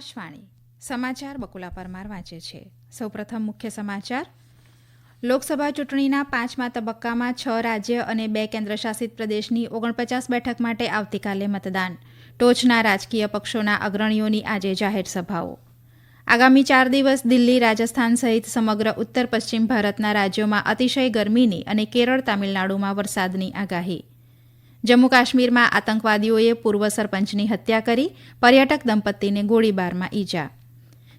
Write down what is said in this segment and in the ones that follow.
આકાશવાણી સમાચાર બકુલા પરમાર વાંચે છે. સૌપ્રથમ મુખ્ય સમાચાર. લોકસભા ચૂંટણીના 5મા તબક્કામાં 6 રાજ્ય અને 2 કેન્દ્રશાસિત પ્રદેશની 49 બેઠક માટે આવતીકાલે મતદાન. ટોચના રાજકીય પક્ષોના અગ્રણીઓની આજે જાહેર સભાઓ. આગામી 4 દિવસ દિલ્હી, રાજસ્થાન સહિત સમગ્ર ઉત્તર પશ્ચિમ ભારતના રાજ્યોમાં અતિશય ગરમીની અને કેરળ, તામિલનાડુમાં વરસાદની આગાહી. જમ્મુ કાશ્મીરમાં આતંકવાદીઓએ પૂર્વ સરપંચની હત્યા કરી, પર્યટક દંપતીને ગોળીબારમાં ઈજા.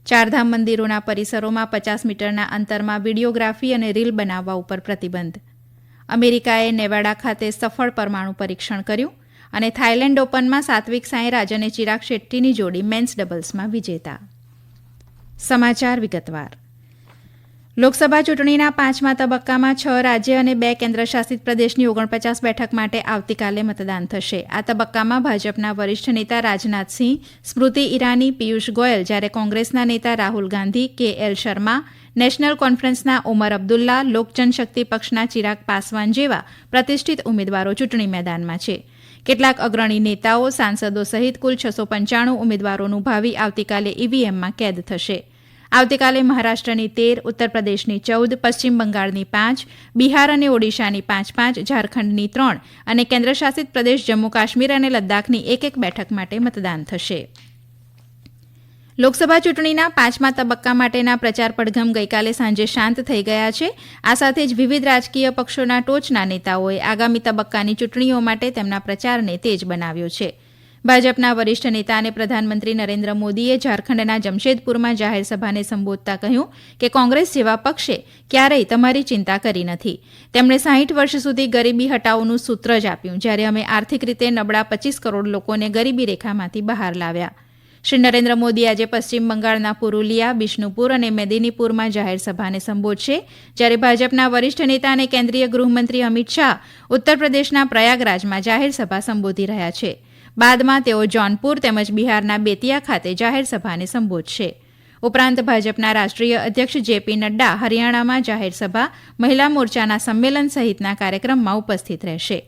ચારધામ મંદિરોના પરિસરોમાં 50 મીટરના અંતરમાં વિડીયોગ્રાફી અને રીલ બનાવવા ઉપર પ્રતિબંધ. અમેરિકાએ નેવાડા ખાતે સફળ પરમાણુ પરીક્ષણ કર્યું અને થાઇલેન્ડ ઓપનમાં સાત્વિક સાંઈરાજ અને ચિરાગ શેટ્ટીની જોડી મેન્સ ડબલ્સમાં વિજેતા. સમાચાર વિગતવાર. લોકસભા ચૂંટણીના 5મા તબક્કામાં 6 રાજ્ય અને 2 કેન્દ્રશાસિત પ્રદેશની 49 બેઠક માટે આવતીકાલે મતદાન થશે. આ તબક્કામાં ભાજપના વરિષ્ઠ નેતા રાજનાથસિંહ, સ્મૃતિ ઈરાની, પિયુષ ગોયલ, જ્યારે કોંગ્રેસના નેતા રાહુલ ગાંધી, KL શર્મા, નેશનલ કોન્ફરન્સના ઓમર અબ્દુલ્લા, લોકજનશક્તિ પક્ષના ચિરાગ પાસવાન જેવા પ્રતિષ્ઠિત ઉમેદવારો ચૂંટણી મેદાનમાં છે. કેટલાક અગ્રણી નેતાઓ, સાંસદો સહિત કુલ 695 ઉમેદવારોનું ભાવિ આવતીકાલે ઈવીએમમાં કેદ થશે. આવતીકાલે મહારાષ્ટ્રની 13, ઉત્તર પ્રદેશની 14, પશ્ચિમ બંગાળની 5, બિહાર અને ઓડિશાની 5-5, ઝારખંડની 3 અને કેન્દ્રશાસિત પ્રદેશ જમ્મુ કાશ્મીર અને લદ્દાખની 1-1 બેઠક માટે મતદાન થશે. લોકસભા ચૂંટણીના 5મા તબક્કા માટેના પ્રચાર પડઘમ ગઈકાલે સાંજે શાંત થઈ ગયા છે. આ સાથે જ વિવિધ રાજકીય પક્ષોના ટોચના નેતાઓએ આગામી તબક્કાની ચૂંટણીઓ માટે તેમના પ્રચારને તેજ બનાવ્યો છે. ભાજપના વરિષ્ઠ નેતા અને પ્રધાનમંત્રી નરેન્દ્ર મોદીએ ઝારખંડના જમશેદપુરમાં જાહેર સભાને સંબોધતા કહ્યું કે કોંગ્રેસ જેવા પક્ષે ક્યારેય તમારી ચિંતા કરી નથી. તેમણે 60 વર્ષ સુધી ગરીબી હટાવોનું સૂત્ર જ આપ્યું, જ્યારે અમે આર્થિક રીતે નબળા 25 કરોડ લોકોને ગરીબી રેખામાંથી બહાર લાવ્યા. શ્રી નરેન્દ્ર મોદી આજે પશ્ચિમ બંગાળના પુરુલિયા, બિષ્ણુપુર અને મેદિનીપુરમાં જાહેર સભાને સંબોધશે, જ્યારે ભાજપના વરિષ્ઠ નેતા અને કેન્દ્રીય ગૃહમંત્રી અમિત શાહ ઉત્તર પ્રદેશના પ્રયાગરાજમાં જાહેર સભા સંબોધી રહ્યા છે. બાદમાં તેઓ જોનપુર તેમજ બિહારના બેતિયા ખાતે જાહેર સભાને સંબોધશે. ઉપરાંત ભાજપના રાષ્ટ્રીય અધ્યક્ષ JP નડ્ડા હરિયાણામાં જાહેર સભા, મહિલા મોરચાના સંમેલન સહિતના કાર્યક્રમમાં ઉપસ્થિત રહેશે.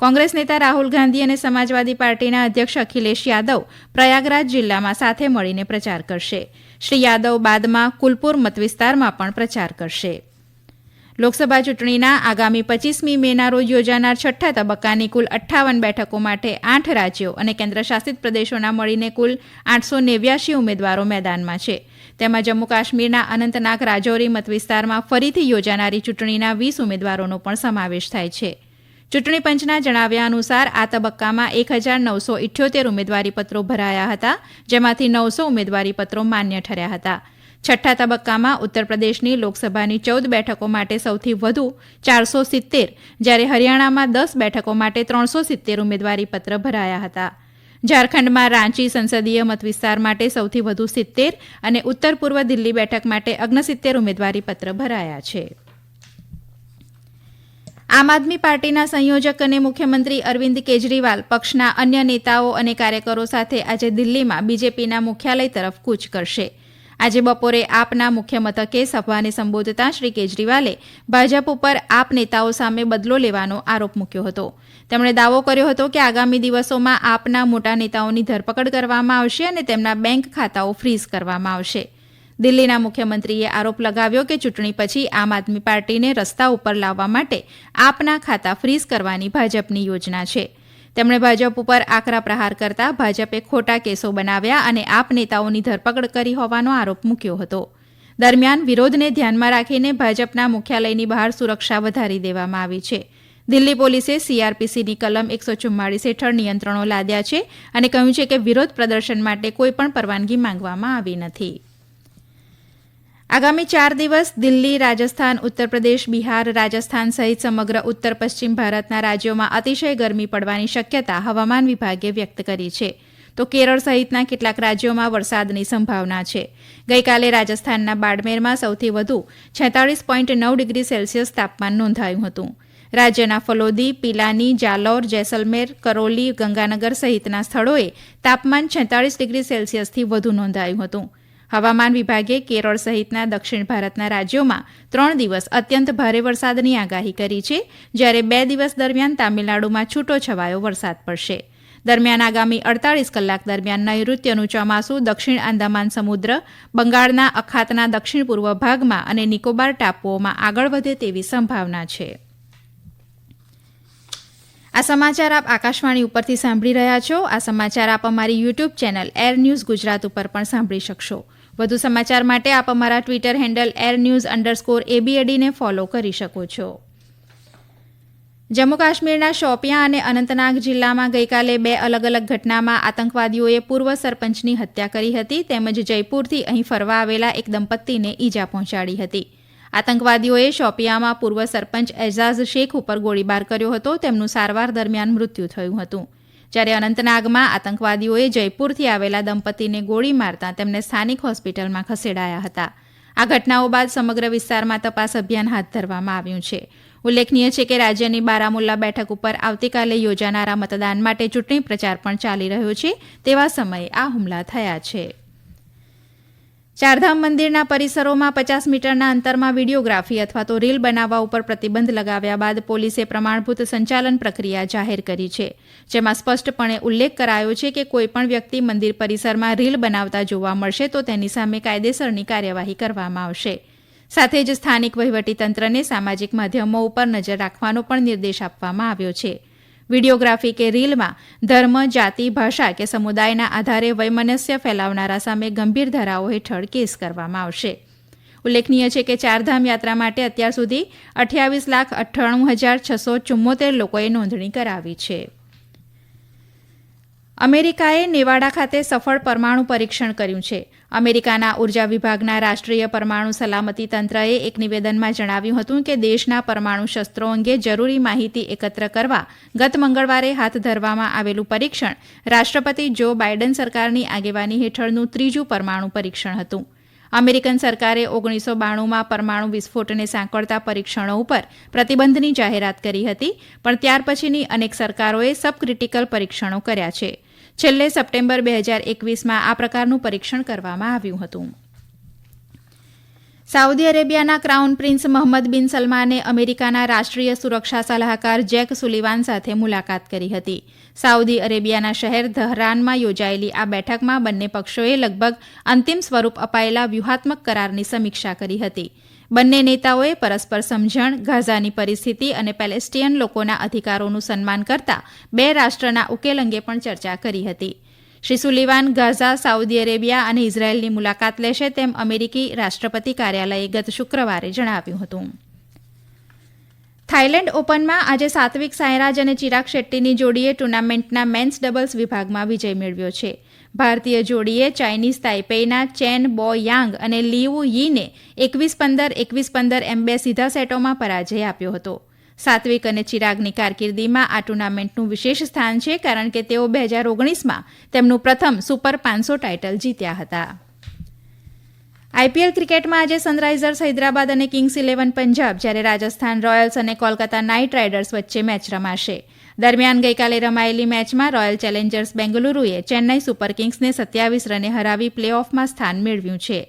કોંગ્રેસ નેતા રાહુલ ગાંધી અને સમાજવાદી પાર્ટીના અધ્યક્ષ અખિલેશ યાદવ પ્રયાગરાજ જિલ્લામાં સાથે મળીને પ્રચાર કરશે. શ્રી યાદવ બાદમાં કુલપુર મતવિસ્તારમાં પણ પ્રચાર કરશે. લોકસભા ચૂંટણીના આગામી 25મી મેના રોજ યોજાનાર 6ઠ્ઠા તબક્કાની કુલ 58 બેઠકો માટે 8 રાજ્યો અને કેન્દ્રશાસિત પ્રદેશોના મળીને કુલ 889 ઉમેદવારો મેદાનમાં છે. તેમાં જમ્મુ કાશ્મીરના અનંતનાગ રાજૌરી મતવિસ્તારમાં ફરીથી યોજાનારી ચૂંટણીના 20 ઉમેદવારોનો પણ સમાવેશ થાય છે. ચૂંટણી પંચના જણાવ્યા અનુસાર આ તબક્કામાં 1978 ઉમેદવારીપત્રો ભરાયા હતા, જેમાંથી 900 ઉમેદવારીપત્રો માન્ય ઠર્યા હતા. 6ઠ્ઠા તબક્કામાં ઉત્તર પ્રદેશની લોકસભાની 14 બેઠકો માટે સૌથી વધુ 470, જ્યારે હરિયાણામાં 10 બેઠકો માટે 370 ઉમેદવારીપત્ર ભરાયા હતા. ઝારખંડમાં રાંચી સંસદીય મતવિસ્તાર માટે સૌથી વધુ 70 અને ઉત્તર પૂર્વ દિલ્હી બેઠક માટે 69 ઉમેદવારીપત્ર ભરાયા છે. આમ આદમી પાર્ટીના સંયોજક અને મુખ્યમંત્રી અરવિંદ કેજરીવાલ પક્ષના અન્ય નેતાઓ અને કાર્યકરો સાથે આજે દિલ્હીમાં બીજેપીના મુખ્યાલય તરફ કૂચ કરશે. આજે બપોરે આપના મુખ્ય મથકે સભાને સંબોધતા શ્રી કેજરીવાલે ભાજપ ઉપર આપ નેતાઓ સામે બદલો લેવાનો આરોપ મૂક્યો હતો. તેમણે દાવો કર્યો હતો કે આગામી દિવસોમાં આપના મોટા નેતાઓની ધરપકડ કરવામાં આવશે અને તેમના બેંક ખાતાઓ ફ્રીઝ કરવામાં આવશે. દિલ્હીના મુખ્યમંત્રીએ આરોપ લગાવ્યો કે ચૂંટણી પછી આમ આદમી પાર્ટીને રસ્તા ઉપર લાવવા માટે આપના ખાતા ફ્રીઝ કરવાની ભાજપની યોજના છે. તેમણે ભાજપ ઉપર આકરા પ્રહાર કરતા ભાજપે ખોટા કેસો બનાવ્યા અને આપ નેતાઓની ધરપકડ કરી હોવાનો આરોપ મૂક્યો હતો. દરમિયાન વિરોધને ધ્યાનમાં રાખીને ભાજપના મુખ્યાલયની બહાર સુરક્ષા વધારી દેવામાં આવી છે. દિલ્હી પોલીસે CRPCની કલમ 144 હેઠળ નિયંત્રણો લાદ્યા છે અને કહ્યું છે કે વિરોધ પ્રદર્શન માટે કોઈપણ પરવાનગી માંગવામાં આવી નથી. આગામી 4 દિવસ દિલ્હી, રાજસ્થાન, ઉત્તર પ્રદેશ, બિહાર, રાજસ્થાન સહિત સમગ્ર ઉત્તર પશ્ચિમ ભારતના રાજ્યોમાં અતિશય ગરમી પડવાની શક્યતા હવામાન વિભાગે વ્યક્ત કરી છે. તો કેરળ સહિતના કેટલાક રાજ્યોમાં વરસાદની સંભાવના છે. ગઈકાલે રાજસ્થાનના બાડમેરમાં સૌથી વધુ 46.9 ડિગ્રી સેલ્સિયસ તાપમાન નોંધાયું હતું. રાજ્યના ફલોદી, પિલાની, જાલોર, જેસલમેર, કરોલી, ગંગાનગર સહિતના સ્થળોએ તાપમાન 46 ડિગ્રી સેલ્સિયસથી વધુ નોંધાયું હતું. હવામાન વિભાગે કેરળ સહિતના દક્ષિણ ભારતના રાજ્યોમાં 3 દિવસ અત્યંત ભારે વરસાદની આગાહી કરી છે, જ્યારે 2 દિવસ દરમિયાન તામિલનાડુમાં છૂટો છવાયો વરસાદ પડશે. દરમિયાન આગામી 48 કલાક દરમિયાન નૈઋત્યનું ચોમાસું દક્ષિણ આંદામાન સમુદ્ર, બંગાળના અખાતના દક્ષિણ પૂર્વ ભાગમાં અને નિકોબાર ટાપુઓમાં આગળ વધે તેવી સંભાવના છે. આ સમાચાર આપ આકાશવાણી ઉપરથી સાંભળી રહ્યા છો. આ સમાચાર આપ અમારી YouTube channel air news Gujarat ઉપર પણ સાંભળી શકશો. વધુ સમાચાર માટે આપ અમારા ટ્વિટર હેન્ડલ airnews_abad ને ફોલો કરી શકો છો. જમ્મુ કાશ્મીરના શોપિયાં અને અનંતનાગ જિલ્લામાં ગઈકાલે 2 અલગ અલગ ઘટનામાં આતંકવાદીઓએ પૂર્વ સરપંચની હત્યા કરી હતી તેમજ જયપુરથી અહીં ફરવા આવેલા એક દંપતીને ઈજા પહોંચાડી હતી. આતંકવાદીઓએ શોપિયામાં પૂર્વ સરપંચ એઝાઝ શેખ ઉપર ગોળીબાર કર્યો હતો. તેમનું સારવાર દરમિયાન મૃત્યુ થયું હતું. જ્યારે અનંતનાગમાં આતંકવાદીઓએ જયપુરથી આવેલા દંપતીને ગોળી મારતા તેમને સ્થાનિક હોસ્પિટલમાં ખસેડાયા હતા. આ ઘટનાઓ બાદ સમગ્ર વિસ્તારમાં તપાસ અભિયાન હાથ ધરવામાં આવ્યું છે. ઉલ્લેખનીય છે કે રાજ્યની બારામુલ્લા બેઠક ઉપર આવતીકાલે યોજાનારા મતદાન માટે ચૂંટણી પ્રચાર પણ ચાલી રહ્યો છે. તેવા સમયે આ હુમલા થયા છે. ચારધામ મંદિરના પરિસરોમાં 50 મીટરના અંતરમાં વિડીયોગ્રાફી અથવા તો રીલ બનાવવા ઉપર પ્રતિબંધ લગાવ્યા બાદ પોલીસે પ્રમાણભૂત સંચાલન પ્રક્રિયા જાહેર કરી છે. જેમાં સ્પષ્ટપણે ઉલ્લેખ કરાયો છે કે કોઈપણ વ્યક્તિ મંદિર પરિસરમાં રીલ બનાવતા જોવા મળશે તો તેની સામે કાયદેસરની કાર્યવાહી કરવામાં આવશે. સાથે જ સ્થાનિક વહીવટીતંત્રને સામાજિક માધ્યમો ઉપર નજર રાખવાનો પણ નિર્દેશ આપવામાં આવ્યો છે. વિડીયોગ્રાફી કે રીલમાં ધર્મ, જાતિ, ભાષા કે સમુદાયના આધારે વૈમનસ્ય ફેલાવનારા સામે ગંભીર ધારાઓ હેઠળ કેસ કરવામાં આવશે. ઉલ્લેખનીય છે કે ચારધામ યાત્રા માટે અત્યાર સુધી 28,98,674 લોકોએ નોંધણી કરાવી છે. અમેરિકાએ નેવાડા ખાતે સફળ પરમાણુ પરીક્ષણ કર્યું છે. અમેરિકાના ઉર્જા વિભાગના રાષ્ટ્રીય પરમાણુ સલામતી તંત્રએ એક નિવેદનમાં જણાવ્યું હતું કે દેશના પરમાણુ શસ્ત્રો અંગે જરૂરી માહિતી એકત્ર કરવા ગત મંગળવારે હાથ ધરવામાં આવેલું પરીક્ષણ રાષ્ટ્રપતિ જો બાઇડન સરકારની આગેવાની હેઠળનું ત્રીજું પરમાણુ પરીક્ષણ હતું. અમેરિકન સરકારે 1992માં પરમાણુ વિસ્ફોટને સાંકળતા પરીક્ષણો ઉપર પ્રતિબંધની જાહેરાત કરી હતી, પણ ત્યાર પછીની અનેક સરકારોએ સબક્રિટિકલ પરીક્ષણો કર્યા છે. છેલ્લે સપ્ટેમ્બર 2021માં આ પ્રકારનું પરીક્ષણ કરવામાં આવ્યું હતું. સાઉદી અરેબિયાના ક્રાઉન પ્રિન્સ મોહમ્મદ બિન સલમાને અમેરિકાના રાષ્ટ્રીય સુરક્ષા સલાહકાર જેક સુલિવાન સાથે મુલાકાત કરી હતી. સાઉદી અરેબિયાના શહેર ધહરાનમાં યોજાયેલી આ બેઠકમાં બંને પક્ષોએ લગભગ અંતિમ સ્વરૂપ અપાયેલા વ્યૂહાત્મક કરારની સમીક્ષા કરી હતી. બંને નેતાઓએ પરસ્પર સમજણ, ગાઝાની પરિસ્થિતિ અને પેલેસ્ટિયન લોકોના અધિકારોનું સન્માન કરતા 2 રાષ્ટ્રના ઉકેલ અંગે પણ ચર્ચા કરી હતી. Shri Sullivan Gaza, Saudi Arabia અને ઇઝરાયેલની મુલાકાત લેશે તેમ અમેરિકી રાષ્ટ્રપતિ કાર્યાલયે ગત શુક્રવારે જણાવ્યું હતું. થાઇલેન્ડ ઓપનમાં આજે સાત્વિક સાંઈરાજ અને ચિરાગ શેટ્ટીની જોડીએ ટુર્નામેન્ટના મેન્સ ડબલ્સ વિભાગમાં વિજય મેળવ્યો છે. ભારતીય જોડીએ ચાઇનીઝ તાઇપેઈના ચેન બો યાંગ અને લીવુ યીને 21-15, 21-15 એમ 2 સીધા સેટોમાં પરાજય આપ્યો હતો. સાત્વિક અને ચિરાગની કારકિર્દીમાં આ ટુર્નામેન્ટનું વિશેષ સ્થાન છે કારણ કે તેઓ 2019માં તેમનું પ્રથમ સુપર 500 ટાઇટલ જીત્યા હતા. આઈપીએલ ક્રિકેટમાં આજે સનરાઇઝર્સ હૈદરાબાદ અને કિંગ્સ 11 પંજાબ, જ્યારે રાજસ્થાન રોયલ્સ અને કોલકાતા નાઇટ રાઇડર્સ વચ્ચે મેચ રમાશે. દરમિયાન ગઈકાલે રમાયેલી મેચમાં રોયલ ચેલેન્જર્સ બેંગલુરુએ ચેન્નાઈ સુપર કિંગ્સને 27 રને હરાવી પ્લે-ઓફમાં સ્થાન મેળવ્યું છે.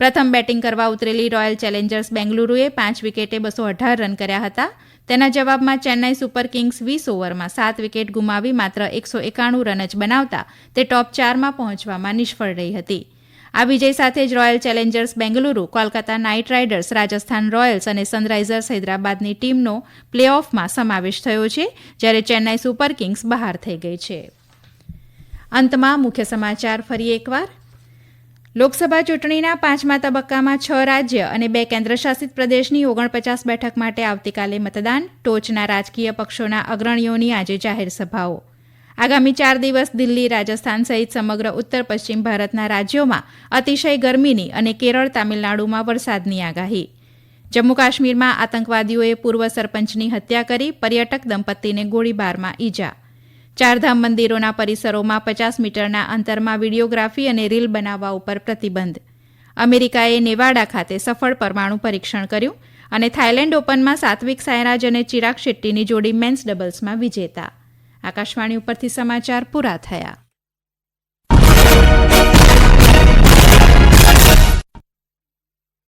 પ્રથમ બેટિંગ કરવા ઉતરેલી રોયલ ચેલેન્જર્સ બેંગલુરુએ 5 વિકેટે 218 રન કર્યા હતા. તેના જવાબમાં ચેન્નાઈ સુપર કિંગ્સ 20 ઓવરમાં 7 વિકેટ ગુમાવી માત્ર 191 રન જ બનાવતા તે ટોપ 4માં પહોંચવામાં નિષ્ફળ રહી હતી. આ વિજય સાથે જ royal Challengers Bengaluru, Kolkata night riders, Rajasthan Royals અને સનરાઇઝર્સ હૈદરાબાદની ટીમનો પ્લે-ઓફમાં સમાવેશ થયો છે, જ્યારે ચેન્નાઈ સુપર કિંગ્સ બહાર થઈ ગઈ છે. અંતમાં મુખ્ય સમાચાર ફરી એકવાર. લોકસભા ચૂંટણીના 5મા તબક્કામાં 6 રાજ્ય અને 2 કેન્દ્રશાસિત પ્રદેશની 49 બેઠક માટે આવતીકાલે મતદાન. ટોચના રાજકીય પક્ષોના અગ્રણીઓની આજે જાહેર સભાઓ. આગામી 4 દિવસ દિલ્હી, રાજસ્થાન સહિત સમગ્ર ઉત્તર પશ્ચિમ ભારતના રાજ્યોમાં અતિશય ગરમીની અને કેરળ, તામિલનાડુમાં વરસાદની આગાહી. જમ્મુ કાશ્મીરમાં આતંકવાદીઓએ પૂર્વ સરપંચની હત્યા કરી, પર્યટક દંપતીને ગોળીબારમાં ઈજા. ચારધામ મંદિરોના પરિસરોમાં 50 મીટરના અંતરમાં વિડીયોગ્રાફી અને રીલ બનાવવા ઉપર પ્રતિબંધ. અમેરિકાએ નેવાડા ખાતે સફળ પરમાણુ પરીક્ષણ કર્યું અને થાઇલેન્ડ ઓપનમાં સાત્વિક સાંઈરાજ અને ચિરાગ શેટ્ટીની જોડી મેન્સ ડબલ્સમાં વિજેતા. આકાશવાણી ઉપરથી સમાચાર પૂરા થયા.